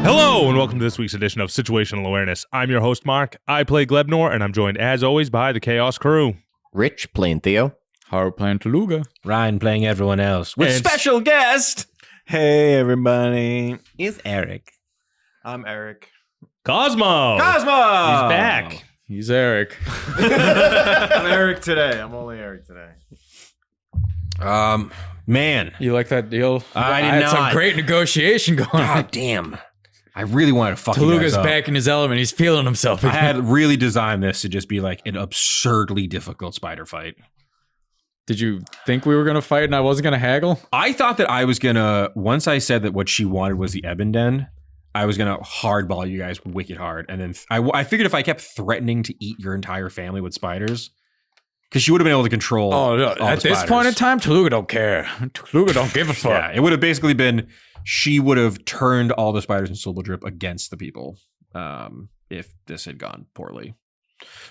Hello, and welcome to this week's edition of Situational Awareness. I'm your host, Mark. I play Glebnor, and I'm joined, as always, by the Chaos crew. Rich playing Theo. Haro playing Toluga. Ryan playing everyone else. With And special guest. Hey, everybody. Is Eric. I'm Eric. Cosmo! Cosmo! He's back. He's Eric. I'm Eric today. I'm only Eric today. Man. You like that deal? I did had not. some great negotiation going on. God damn. I really wanted to fuck you Toluga's guys up. back in his element. He's feeling himself. I had really designed this to just be like an absurdly difficult spider fight. Did you think we were going to fight and I wasn't going to haggle? I thought that I was going to, once I said that what she wanted was the Ebon Den, I was going to hardball you guys wicked hard. And then I figured if I kept threatening to eat your entire family with spiders, because she would have been able to control Oh, no. all At the this spiders. point in time, Toluga don't care. Toluga don't give a fuck. Yeah, it would have basically been, she would have turned all the spiders in Silver Drip against the people if this had gone poorly.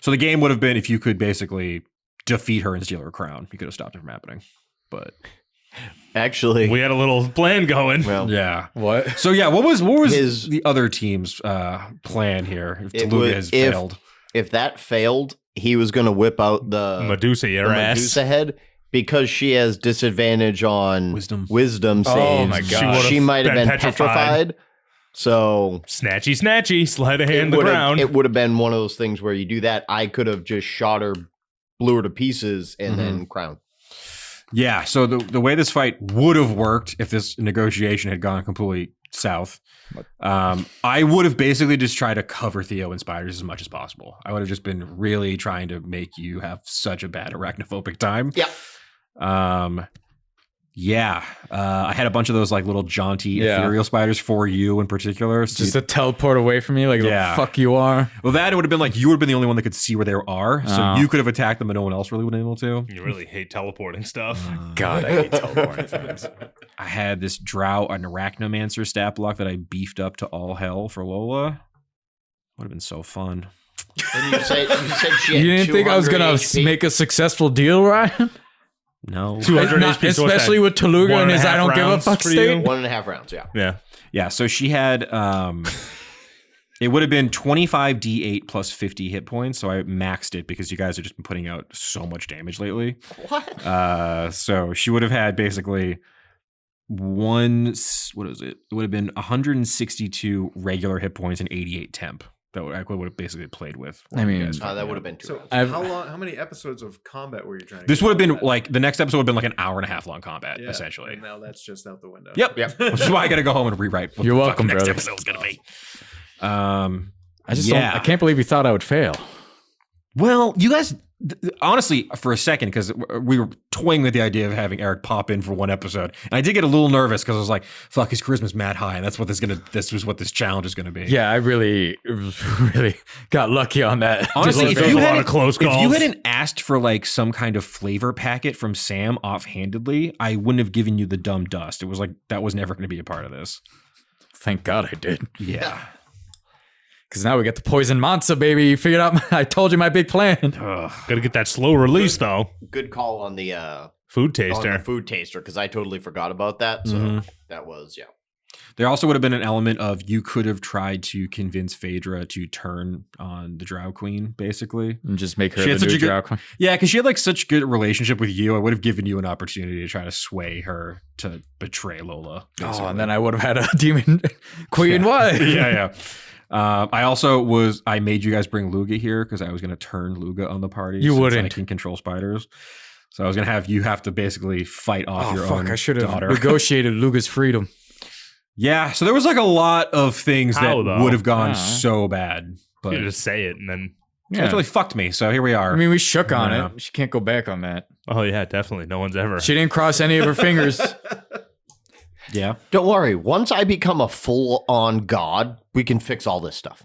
So the game would have been if you could basically defeat her and steal her crown. You could have stopped it from happening. But Actually, We had a little plan going. well, yeah. What? So yeah, what was His- the other team's plan here? If It Toluga was- has if- failed. if that failed, he was going to whip out the Medusa, your the ass. Medusa head because she has disadvantage on Wisdom. saves. Oh my God. She might have been petrified. So Snatchy, snatchy, sleight of hand the would've- ground. it would have been one of those things where you do that. I could have just shot her, blew her to pieces, and then crown. Yeah, so the way this fight would have worked if this negotiation had gone completely south, I would have basically just tried to cover Theo and spiders as much as possible. I would have just been really trying to make you have such a bad arachnophobic time. Yeah. I had a bunch of those like little jaunty ethereal spiders for you in particular. So Just to teleport away from me like Yeah. the fuck you are. well, that it would have been like you would have been the only one that could see where they are, so Oh. you could have attacked them, but no one else really would have been able to. You really hate teleporting stuff. God, I hate teleporting things. I had this drow, an Arachnomancer stat block that I beefed up to all hell for Lola. Would have been so fun. And you said she had You didn't think I was 200 going to HP? make a successful deal, Ryan? No. 200 Not- HP, so what's especially that? with Toluga One and his a half I don't give a rounds fuck for state. you? 1.5 rounds, yeah. Yeah. Yeah, so she had it would have been 25 D8 plus 50 hit points, so I maxed it because you guys have just been putting out so much damage lately. What? So she would have had basically it would have been 162 regular hit points and 88 temp. That would I would have basically played with. I mean, That would have been 2 So, rounds. how many episodes of combat were you trying to This get would have been out of like the next episode would have been like an hour and a half long combat, that? Yeah, essentially. and now that's just out the window. Yep. Yep. Which is why I got to go home and rewrite. What You're the fuck welcome, the next brother. episode's gonna be. I just don't, I can't believe you thought I would fail. Well, you guys, honestly, for a second, because we were toying with the idea of having Eric pop in for one episode, and I did get a little nervous because I was like, "Fuck, his charisma's mad high, and that's what this was what this challenge is going to be." Yeah, I really got lucky on that. Honestly, Just if you, a lot hadn't, of close if you calls. hadn't asked for like some kind of flavor packet from Sam offhandedly, I wouldn't have given you the dumb dust. It was like that was never going to be a part of this. Thank God I did. Yeah. Because now we get the poison Mansa, baby. You figured out, I told you my big plan. Gotta get that slow release, though. Good call on the Food taster. food taster because I totally forgot about that. So that was There also would have been an element of you could have tried to convince Phaedra to turn on the Drow Queen, basically. And just make her She had the such new a good- Drow Queen. Yeah, because she had like such good relationship with you. I would have given you an opportunity to try to sway her to betray Lola. Oh, and then I would have had a demon queen wife. yeah. I made you guys bring Luga here because I was going to turn Luga on the party. You since wouldn't. I can control spiders. So I was going to have to basically fight off Oh, your fuck. own I should have daughter. negotiated Luga's freedom. Yeah, so there was like a lot of things How, that though? would have gone Yeah. so bad. But You just say it and then. it really fucked me. So here we are. I mean, we shook on Yeah. it. She can't go back on that. Oh, yeah, definitely. No one's ever. She didn't cross any of her fingers. yeah. Don't worry. Once I become a full-on god, we can fix all this stuff.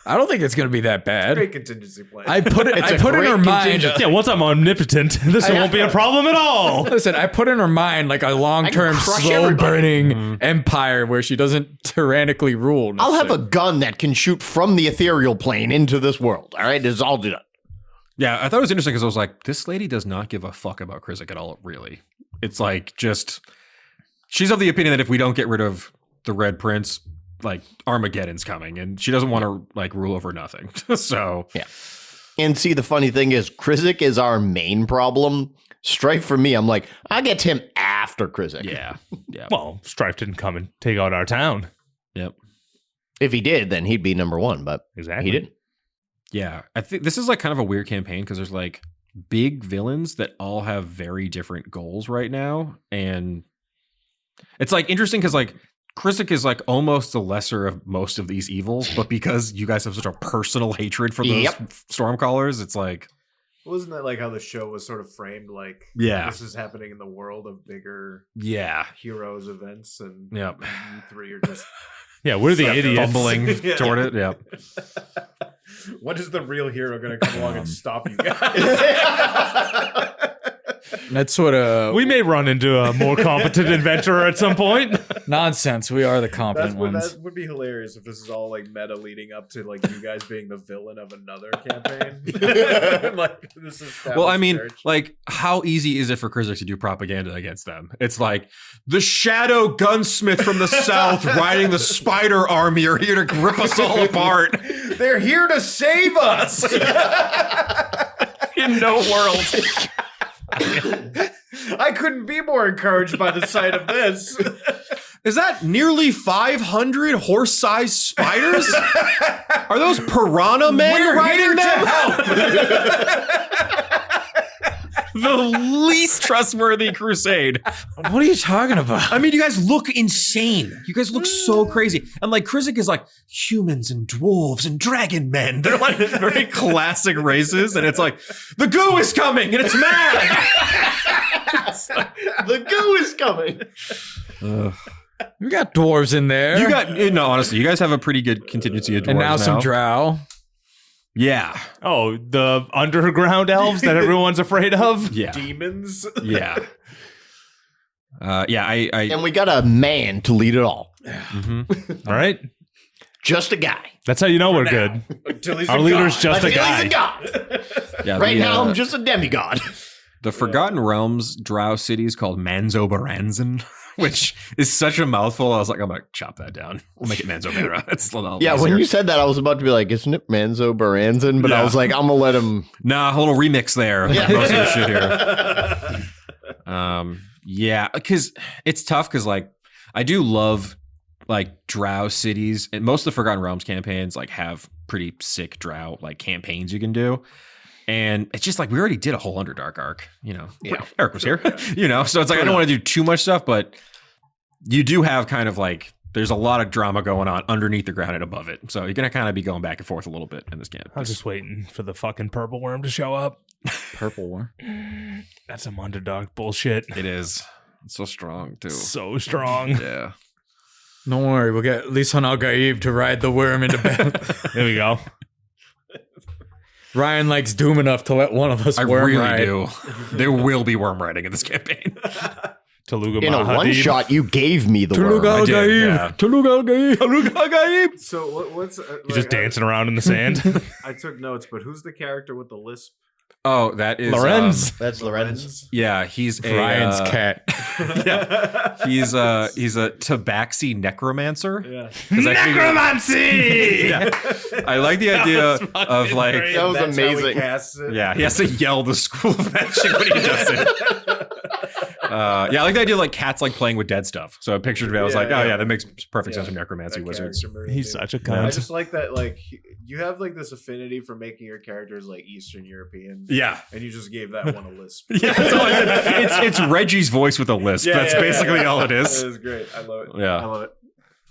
I don't think it's going to be that bad. Great contingency plan. I put it. It's I a put in great her mind. contingent. Yeah, once I'm omnipotent, this won't be a problem at all. Listen, I put in her mind like a long-term, I can crush slow-burning empire where she doesn't tyrannically rule. I'll have a gun that can shoot from the ethereal plane into this world. All right, it's all done. Yeah, I thought it was interesting because I was like, this lady does not give a fuck about Krizik at all, really. It's like just, she's of the opinion that if we don't get rid of the Red Prince, like Armageddon's coming, and she doesn't want to like rule over nothing. So Yeah. And see, the funny thing is, Krizik is our main problem. Strife for me, I'm like, I'll get to him after Krizik. yeah. Well, Strife didn't come and take out our town. Yep. If he did, then he'd be number one, but Exactly. he didn't. Yeah. I think this is like kind of a weird campaign because there's like big villains that all have very different goals right now, and it's like interesting because like Krizik is like almost the lesser of most of these evils, but because you guys have such a personal hatred for those Stormcallers, it's like Wasn't that like how the show was sort of framed? Like, Yeah. this is happening in the world of bigger yeah, heroes events, and Yep. you three are just Yeah, we're the idiots. fumbling Yeah. toward it. Yep. When is the real hero going to come along and stop you guys? That's sort of We may run into a more competent adventurer at some point. nonsense. We are the competent ones. That would be hilarious if this is all like meta leading up to like you guys being the villain of another campaign. Like this is Well, I mean, like, how easy is it for Krizik to do propaganda against them? It's like the shadow gunsmith from the south riding the spider army are here to rip us all apart. they're here to save us. In no world. I couldn't be more encouraged by the sight of this. Is that nearly 500 horse-sized spiders? Are those piranha men We're riding here to them? help. The least trustworthy crusade. What are you talking about? I mean, you guys look insane. You guys look so crazy. And like Krizik is like humans and dwarves and dragon men. They're like very classic races. And it's like, the goo is coming and it's mad. The goo is coming. We got dwarves in there. You got, no, honestly, you guys have a pretty good contingency of dwarves and now some drow. Yeah. Oh, the underground elves that everyone's afraid of? Yeah. Demons. Yeah. Yeah, I And we got a man to lead it all. mhm. All right. Just a guy. That's how you know we're good. Until he's Our a leader's god. just a Until guy. he's a god. Yeah, Right the, now, I'm just a demigod. the Forgotten Realms drow city is called Manzo Baranzan, which is such a mouthful. I was like, I'm gonna chop that down. We'll make it Manzo Mera. It's a little Yeah, when easier. you said that, I was about to be like, isn't it Manzo Baranzan? But I Yeah. was like, I'm gonna let him. Nah, a little remix there. Yeah. Most of the shit here. Yeah, because it's tough because like I do love like drow cities, and most of the Forgotten Realms campaigns like have pretty sick drow like campaigns you can do. And it's just like we already did a whole Underdark arc, you know. Yeah. Eric was here, you know. So it's like I don't want to do too much stuff, but you do have kind of like there's a lot of drama going on underneath the ground and above it. So you're gonna kind of be going back and forth a little bit in this game. I was just waiting for the fucking purple worm to show up. Purple one. That's some underdog bullshit. It is. It's so strong too. So strong. Yeah. Don't worry, we'll get Lisan Al-Gaib to ride the worm into bed. There we go. Ryan likes Doom enough to let one of us I worm really ride. do. There will be worm riding in this campaign. Taluga In a Mahadib. one shot, you gave me the Tulug worm. I did, Al-Gaib. yeah. Tulug Al-Gaib. So what's You're just dancing around in the sand. I took notes, but who's the character with the lisp? Oh, that is Lorenz. That's Lorenz. yeah, he's a Ryan's cat. Yeah, he's a tabaxi necromancer. Yeah. 'Cause I figured- Necromancy! Yeah. I like the idea fucking of like great. That was That's how he amazing. casts it. yeah, he has to yell the school of magic when he does it. Yeah, I like the idea of like cats like playing with dead stuff. So I pictured it. I was Yeah, like, oh yeah. yeah, that makes perfect sense Yeah, for necromancy that wizards. character murder He's thing. such a I cunt. just like that, like you have like this affinity for making your characters like Eastern European. Yeah. And you just gave that one a lisp. Yeah, that's all I did. It's Reggie's voice with a lisp. That's basically all it is. It is great. I love it. Yeah. I love it.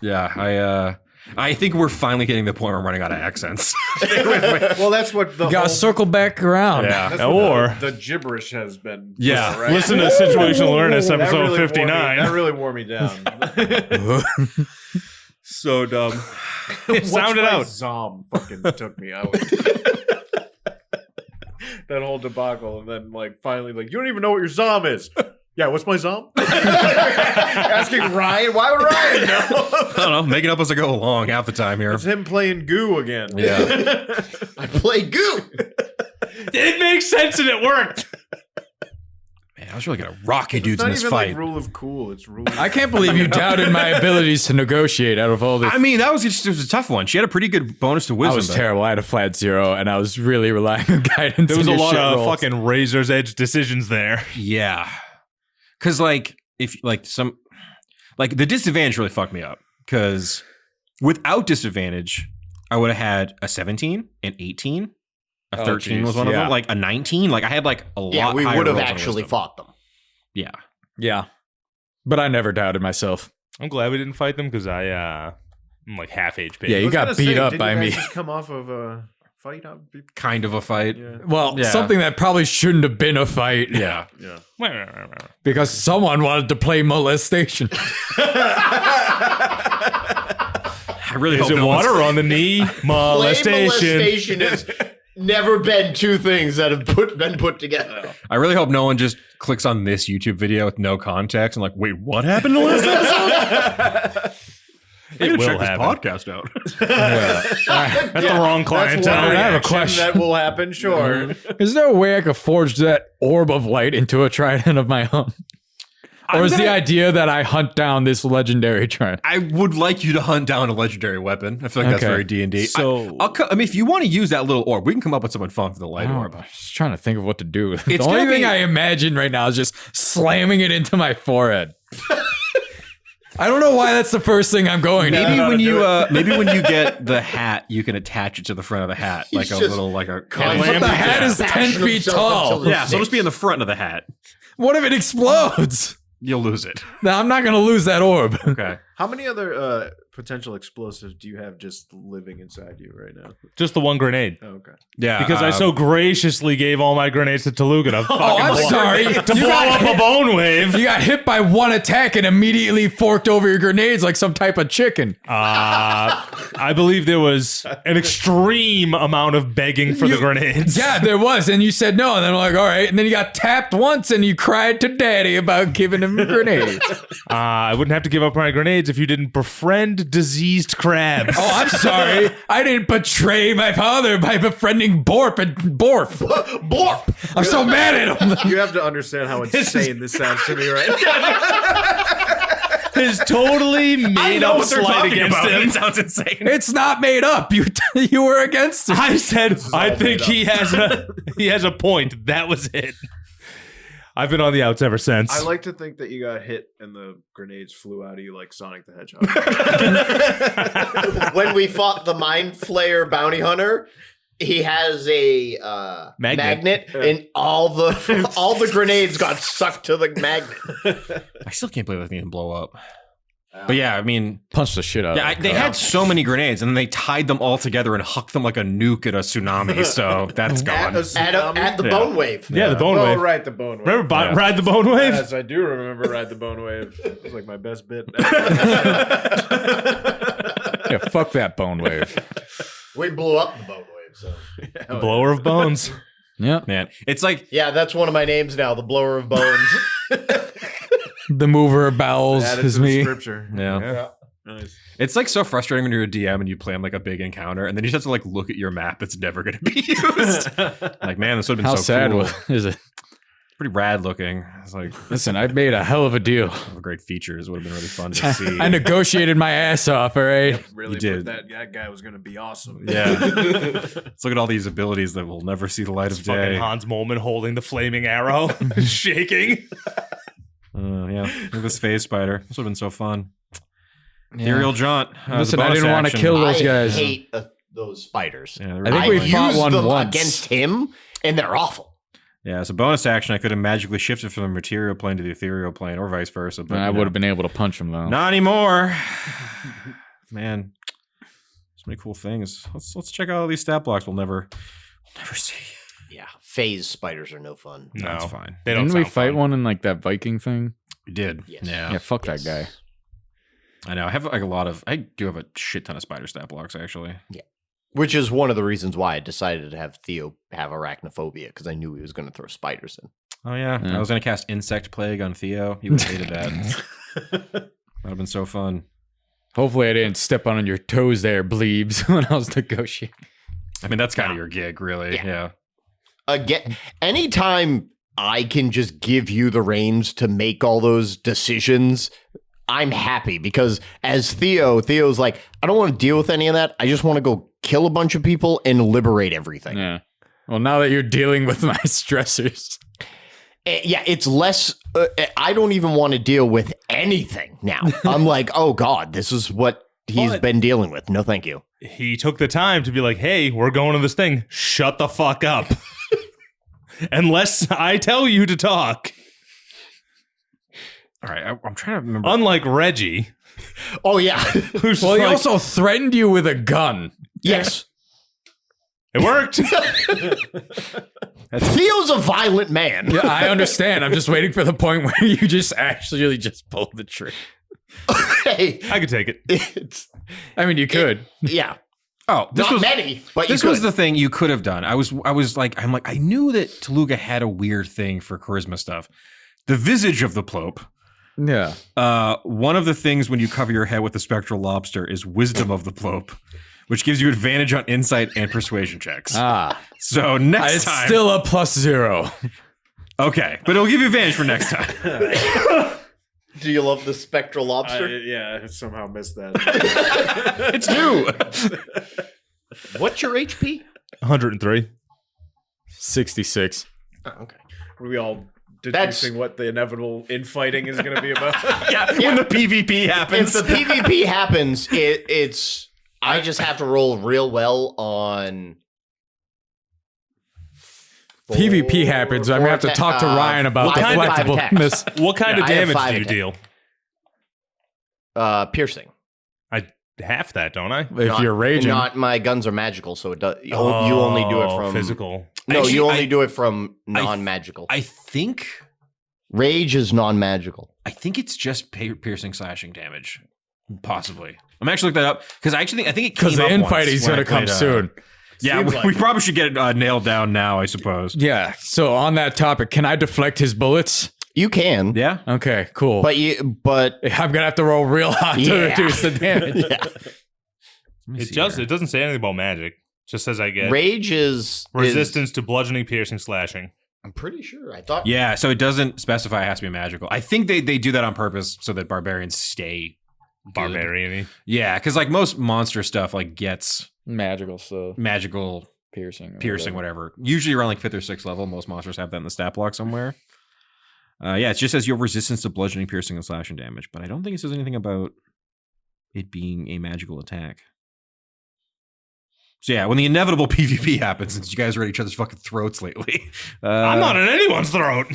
Yeah, I think we're finally getting to the point where I'm running out of accents. Well, that's what the You gotta whole- circle back around. Yeah. that's Or- what the gibberish has been. Yeah. right? Listen to Situational Awareness, That episode really wore me- 59. That really wore me down. So dumb. Sound it out. Zom fucking took me out. That whole debacle, and then like finally, like you don't even know what your Zom is. Yeah, what's my Zom? Asking Ryan, why would Ryan know? I don't know, making up as I go along half the time here. It's him playing Goo again. Yeah. I play goo. It makes sense and it worked. Man, I was really gonna rock you It's dudes not in this even fight. like rule of cool. It's rule. I can't believe you doubted my abilities to negotiate out of all this. I mean, that was just it was a tough one. She had a pretty good bonus to I wisdom. was but- terrible. I had a flat 0, and I was really relying on guidance. There was in a your lot shit of rolls. fucking razor's edge decisions there. Yeah, because like if like some like the disadvantage really fucked me up because without disadvantage, I would have had a 17, an 18, a 13 was one of them, like a 19. Like I had like a lot. Yeah, we higher would have rolls on actually wisdom. fought them. Yeah, Yeah. But I never doubted myself. I'm glad we didn't fight them because I'm like half HP. Yeah, you got beat up by me. Just come off of a fight. kind of a fight. Yeah. Well, Yeah. something that probably shouldn't have been a fight. Yeah. Yeah. Because someone wanted to play molestation. I really Is hope it no one's- water on the knee? Molestation. Molestation has never been two things that have been put together. I really hope no one just clicks on this YouTube video with no context and like, wait, what happened in the last episode? It will check this happen. podcast out. That's the wrong clientele. That's one I have a reaction question. that will happen. Sure. Is there a way I could forge that orb of light into a trident of my own? Or is the idea that I hunt down this legendary trident? I would like you to hunt down a legendary weapon. I feel like that's Okay. very D&D. So- I mean, if you want to use that little orb, we can come up with something fun for the light orb. I'm just trying to think of what to do. The It's only gonna thing be- I imagine right now is just slamming it into my forehead. I don't know why that's the first thing I'm going to. Maybe know how when to you do maybe when you get the hat, you can attach it to the front of the hat, like a just little like a But the hat is 10 feet tall. yeah. So just be in the front of the hat. What if it explodes? You'll lose it. No, I'm not going to lose that orb. Okay. How many other potential explosives do you have just living inside you right now? Just the one grenade. Oh, okay. Yeah. Because I so graciously gave all my grenades to Toluga to fucking I'm blow, sorry. to You blow got up a hit. bone wave. You got hit by one attack and immediately forked over your grenades like some type of chicken. I believe there was an extreme amount of begging for the grenades. Yeah, there was. And you said no. And then I'm like, all right. And then you got tapped once and you cried to daddy about giving him grenades. I wouldn't have to give up my grenades if you didn't befriend diseased crabs. Oh, I'm sorry. I didn't betray my father by befriending Borp and Borf. Borp! I'm so mad at him. You have to understand how insane this sounds to me right now. His totally made up slight against him. It sounds insane. It's not made up. You were against it. I said, I all think made he has a point. That was it. I've been on the outs ever since. I like to think that you got hit and the grenades flew out of you like Sonic the Hedgehog. When we fought the Mind Flayer bounty hunter, he has a magnet, and all the grenades got stuck to the magnet. I still can't believe that thing didn't blow up. But yeah, I mean, Punch the shit out yeah, of it. they had so many grenades, and then they tied them all together and hucked them like a nuke at a tsunami. So that's gone. At the Yeah. bone wave. yeah, the bone Oh, wave. right, the bone wave. Remember Yeah. Ride the Bone Wave? Yes, I do remember Ride the Bone Wave. It was like my best bit. Yeah, fuck that bone wave. We blew up the bone wave. So The blower of bones. Yep. Man, it's like yeah, that's one of my names now. The blower of bones. The mover of bowels Added is to the me. scripture. yeah. Nice. It's like so frustrating when you're a DM and you plan like a big encounter, and then you just have to like look at your map that's never going to be used. Like, man, this would have been How so sad cool. is it? Pretty rad looking. It's like Listen, I made a hell of a deal. great features. Would have been really fun to see. I negotiated my ass off, all right? Really, You did. that guy was going to be awesome. Yeah. Let's look at all these abilities that will never see the light of Fucking day. Hans Molman holding the flaming arrow, shaking. Yeah. Look at this phase spider. This would have been so fun. Ethereal Jaunt. Listen, the I bonus didn't wanna action. kill those I guys. hate those spiders. Yeah, they're I think really we I've fought used one them once. against him, and they're awful. Yeah, as a bonus action, I could have magically shifted from the material plane to the ethereal plane, or vice versa. But I you know, would have been able to punch him, though. not anymore. Man, so many cool things. Let's check out all these stat blocks. We'll never see. Yeah, phase spiders are no fun. No, That's fine. They don't Didn't we sound fight fun. one in like that Viking thing? We did. Yes. Yeah. Yeah, fuck that guy. I know. I have like a lot of. I do have a shit ton of spider stat blocks actually. Which is one of the reasons why I decided to have Theo have arachnophobia, because I knew he was going to throw spiders in. Oh yeah. Yeah. I was gonna cast insect plague on Theo. He would have hated that. That'd have been so fun. Hopefully, I didn't step on your toes there, bleebs, when I was negotiating. I mean, that's kind of your gig, really. Yeah. Yeah. Again, anytime I can just give you the reins to make all those decisions, I'm happy. Because as Theo's like, I don't want to deal with any of that. I just want to go kill a bunch of people and liberate everything. Yeah. Well, now that you're dealing with my stressors. Yeah, it's less. I don't even want to deal with anything now. I'm like, oh God, this is what he's been dealing with. No, thank you. He took the time to be like, hey, we're going to this thing. Shut the fuck up. Unless I tell you to talk. All right, I'm trying to remember. Unlike Reggie. Oh, yeah. Who's Well, he like, also threatened you with a gun. Yes. it worked. Theo's a violent man. Yeah, I understand. I'm just waiting for the point where you just actually just pull the trigger. Hey, I could take it. I mean, you could. Yeah. Oh, this Not was many, but you this could. was the thing you could have done. I knew that Toluga had a weird thing for charisma stuff. The visage of the Plope. Yeah. One of the things when you cover your head with the spectral lobster is wisdom of the Plope, which gives you advantage on insight and persuasion checks. So next It's time, still a +0. okay, but it'll give you advantage for next time. Do you love the spectral lobster? I somehow missed that. It's new. What's your HP? 103. 66. Oh, okay. Were we all deducing what the inevitable infighting is going to be about? When the PvP happens. If the PvP happens, it's I just have to roll real well on. PvP happens. I'm going to have to talk to Ryan about the 5 flexibleness. attacks. What kind of I have damage 5 do you attacks. deal? Piercing. I half that, don't I? If you're raging. Not my guns are magical, so it does. You only do it from physical. No, Actually, you only do it from non-magical. I think Rage is non-magical. it's just piercing slashing damage. Possibly. I'm actually looking that up because I think it came Because the up infighting's once when going I to come played, soon. Yeah, we probably should get it nailed down now, I suppose. Yeah. So on that topic, can I deflect his bullets? You can, Yeah. Okay, cool. but I'm going to have to roll real hot to Yeah. reduce the damage. It doesn't say anything about magic. It just says I get rage is resistance to bludgeoning, piercing, slashing. I'm pretty sure. I thought. Yeah, so it doesn't specify it has to be magical. I think they do that on purpose so that barbarians stay Barbarian-y. Yeah, because like most monster stuff like gets Magical stuff. magical Piercing. whatever. Usually around like 5th or 6th level, most monsters have that in the stat block somewhere. Yeah, it just says you have resistance to bludgeoning, piercing, and slashing damage, but I don't think it says anything about it being a magical attack. So yeah, when the inevitable PvP happens, since you guys are at each other's fucking throats lately, I'm not in anyone's throat.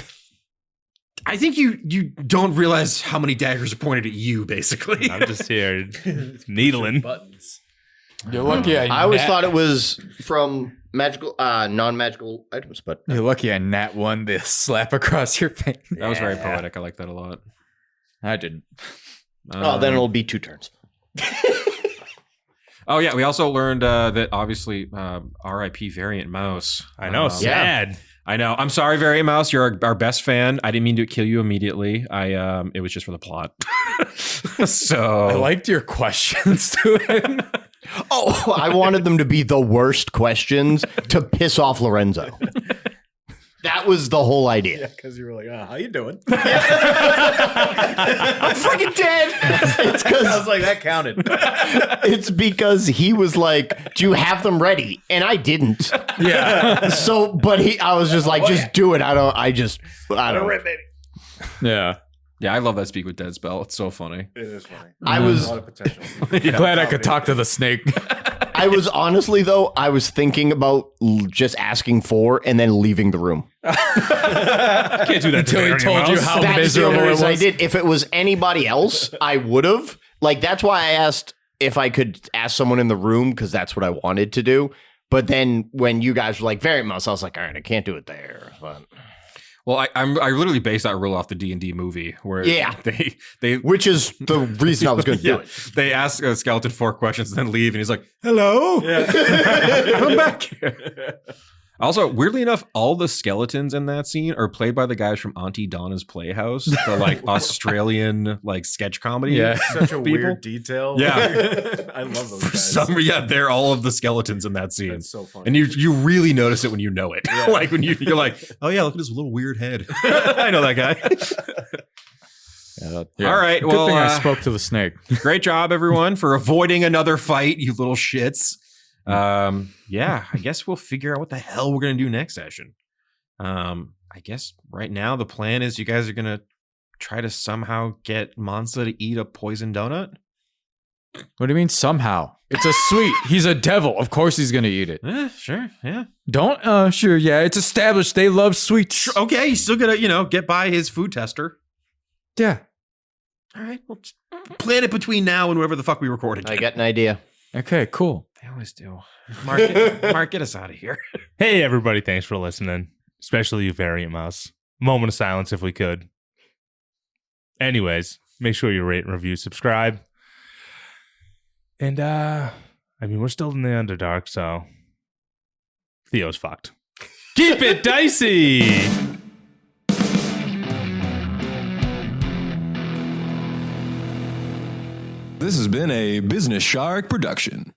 I think you don't realize how many daggers are pointed at you, basically. I'm just here needling. Buttons. You're lucky I always thought it was from magical, non-magical items, but You're lucky I nat one the slap across your face. That was very poetic. I like that a lot. I didn't. then it'll be 2 turns. Oh yeah, we also learned that obviously R.I.P. Variant Mouse. I know, sad. I know. I'm sorry, Variant Mouse. You're our best fan. I didn't mean to kill you immediately. It was just for the plot. So I liked your questions to him. Oh, I wanted them to be the worst questions to piss off Lorenzo. That was the whole idea. Because you were like, how you doing? I'm freaking dead. It's I because was like, that counted. it's because he was like, "Do you have them ready?" And I didn't. Yeah. So, but I was just like, "Just do it." I don't. Baby. Yeah. yeah, I love that Speak with Dead spell. It's so funny. It is funny. I was- a lot of potential. Glad I could talk to the snake. I was honestly though. I was thinking about just asking for and then leaving the room. Can't do that Until he to told you Mouse. how That's the miserable only it reason I was. did. If it was anybody else, I would have. Like that's why I asked if I could ask someone in the room because that's what I wanted to do. But then when you guys were like very much, I was like, all right, I can't do it there. But Well, I literally based that rule off the D&D movie where they which is the reason I was going to do it. They ask a skeleton 4 questions and then leave, and he's like, "Hello, come back." Also, weirdly enough, all the skeletons in that scene are played by the guys from Auntie Donna's Playhouse, the like Australian like sketch comedy. Yeah. Such a people. weird detail. Yeah. I love those For guys. they're all of the skeletons in that scene. That's so funny. And you really notice it when you know it. Yeah. Like when you're like, oh yeah, look at his little weird head. I know that guy. Yeah. All right, Good well, thing I spoke to the snake. Great job, everyone, for avoiding another fight, you little shits. Yeah, I guess we'll figure out what the hell we're gonna do next session. I guess right now the plan is you guys are gonna try to somehow get Mansa to eat a poison donut. What do you mean somehow? It's a sweet. He's a devil. Of course he's gonna eat it. Sure, yeah. Don't sure, yeah. It's established they love sweets. Sure, okay, he's still gonna, get by his food tester. Yeah. All right, well, just plan it between now and whenever the fuck we record again. I got an idea. Okay, cool. They always do. Mark, get us out of here. Hey, everybody. Thanks for listening. Especially you, Variant Mouse. Moment of silence if we could. Anyways, make sure you rate and review, subscribe. And, we're still in the Underdark, so Theo's fucked. Keep it dicey! This has been a Business Shark production.